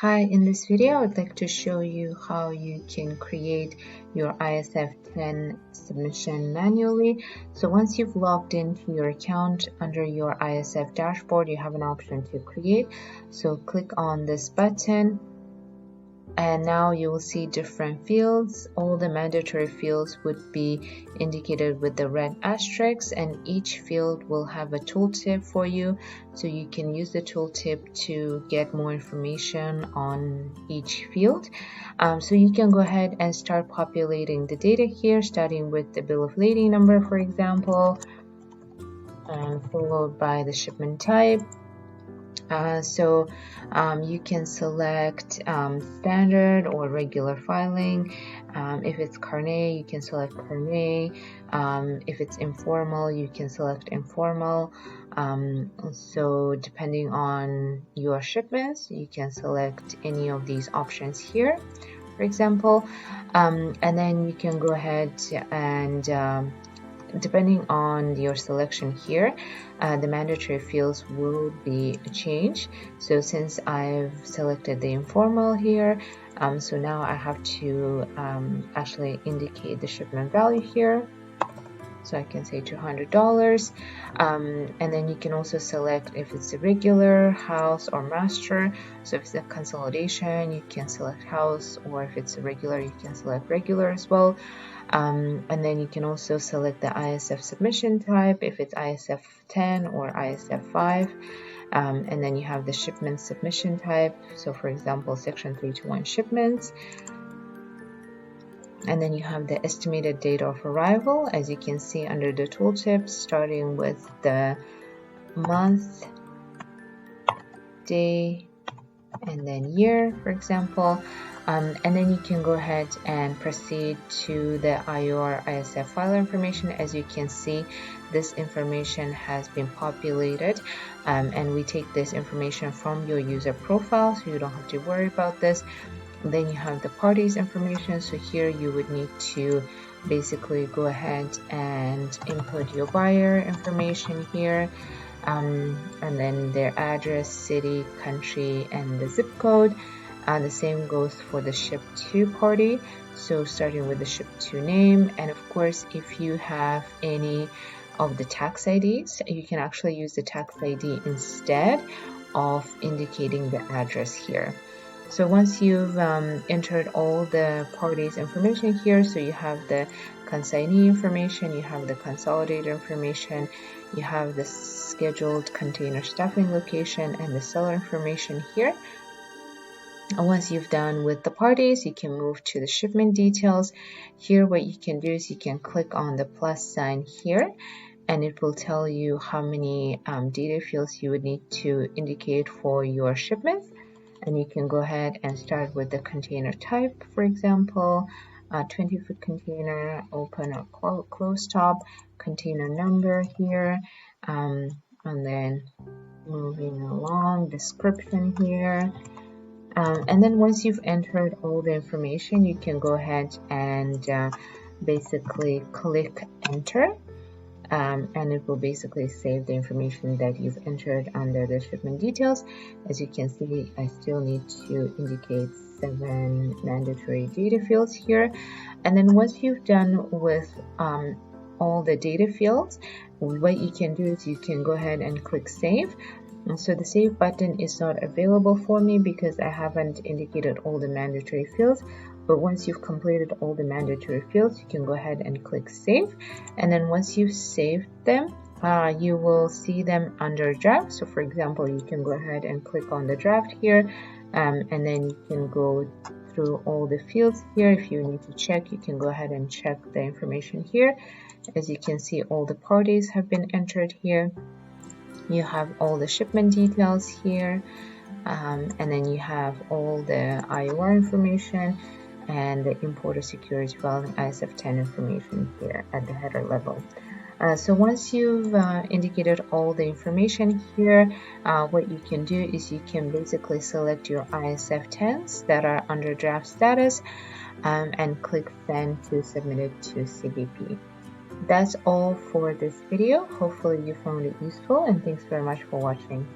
Hi, in this video, I'd like to show you how you can create your ISF-10 submission manually. So once you've logged into your account under your ISF dashboard, you have an option to create. So click on this button. And now you will see different fields. All the mandatory fields would be indicated with the red asterisks, and each field will have a tooltip for you. So you can use the tooltip to get more information on each field. So you can go ahead and start populating the data here, starting with the bill of lading number, for example, and followed by the shipment type. You can select standard or regular filing. If it's carnet, you can select carnet. If it's informal, you can select informal. So depending on your shipments, you can select any of these options here, for example. And then you can go ahead and depending on your selection here, the mandatory fields will be changed. So since I've selected the informal here, so now I have to actually indicate the shipment value here. So I can say $200, and then you can also select if it's a regular, house, or master. So if it's a consolidation, you can select house, or if it's a regular, you can select regular as well. And then you can also select the ISF submission type, if it's ISF-10 or ISF-5. And then you have the shipment submission type. So for example, section 321 shipments. And then you have the estimated date of arrival, as you can see under the tooltips, starting with the month, day, and then year, for example. And then you can go ahead and proceed to the IOR ISF file information. As you can see, this information has been populated, and we take this information from your user profile, so you don't have to worry about this. Then you have the parties information. So here you would need to basically go ahead and input your buyer information here, and then their address, city, country, and the zip code. The same goes for the ship to party, so starting with the ship to name. And of course, if you have any of the tax IDs, you can actually use the tax ID instead of indicating the address here. So once you've entered all the parties information here, so you have the consignee information, you have the consolidated information, you have the scheduled container stuffing location, and the seller information here. And once you've done with the parties, you can move to the shipment details. Here what you can do is you can click on the plus sign here, and it will tell you how many data fields you would need to indicate for your shipments. And you can go ahead and start with the container type, for example, 20-foot container, open or close top, container number here, and then moving along, description here. And then once you've entered all the information, you can go ahead and basically click enter. And it will basically save the information that you've entered under the shipment details. As you can see, I still need to indicate 7 mandatory data fields here. And then once you've done with all the data fields, what you can do is you can go ahead and click save. And so the save button is not available for me because I haven't indicated all the mandatory fields. But once you've completed all the mandatory fields, you can go ahead and click save. And then once you've saved them, you will see them under draft. So for example, you can go ahead and click on the draft here, and then you can go through all the fields here. If you need to check, you can go ahead and check the information here. As you can see, all the parties have been entered here. You have all the shipment details here, and then you have all the IOR information and the importer security filing ISF-10 information here at the header level. So once you've indicated all the information here, what you can do is you can basically select your ISF-10s that are under draft status, and click send to submit it to CBP. That's all for this video. Hopefully you found it useful, and thanks very much for watching.